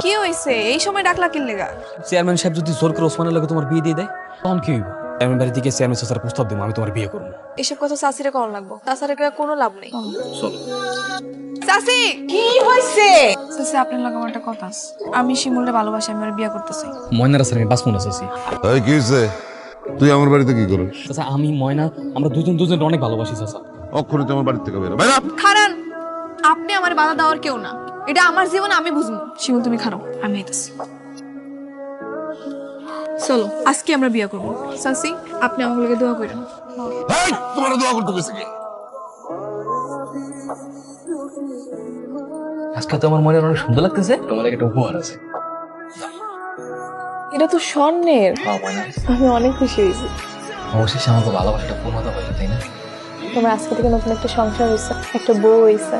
কি হইছে এই সময় ডাকলা কিন লেগা? চেয়ারম্যান সাহেব যদি জোর করে ওসমানের লগে তোমার বিয়ে দিয়ে দেয় তখন কি হইব? চেয়ারম্যান বাড়ি থেকে চেয়ারম্যান স্যার প্রস্তাব দেবো আমি তোমার বিয়ে করবো। এসব কথা চাষিরে কল লাগবো, তাছাড়া কোনো লাভ নেই। চলো। চাষি কি হইছে? চাষি আপনার লগে আমার একটা কথা আছে। আমি শিমুলরে ভালোবাসি, আমি ওর বিয়ে করতে চাই। ময়নার আছে আমি বাঁচবো না চাচি। এই কি হয়েছে? তুই আমার বাড়িতে কি করিস? চাচা আমি ময়না আমরা দুজন অনেক ভালোবাসি চাচা। অক্ষরে তুই আমার বাড়ি থেকে বেরো বাইরা। খারান, আপনি আমার বাধা দেওয়ার কেউ না, এটা আমার জীবন, আমি বুঝবো। শিমুল তুমি খারাপ, আমি আইতাছি। চলো আজকে আমরা বিয়ে করবো। চাচি আপনি আমার লগে দোয়া করেন। এই তোমার দোয়া করতে গেছে কি? আজকে তো আমার মনে অনেক সুন্দর লাগতেছে, তোমার একটা উপহার আছে। এটা তো স্বর্ণের। আমি অনেক খুশি হয়েছি। অবশেষে আমাকে ভালোবাসাটা পূর্ণতা হয়ে, তাই না? তোমার আজকে থেকে নতুন একটা সংসার হয়েছে, একটা বউ হয়েছে।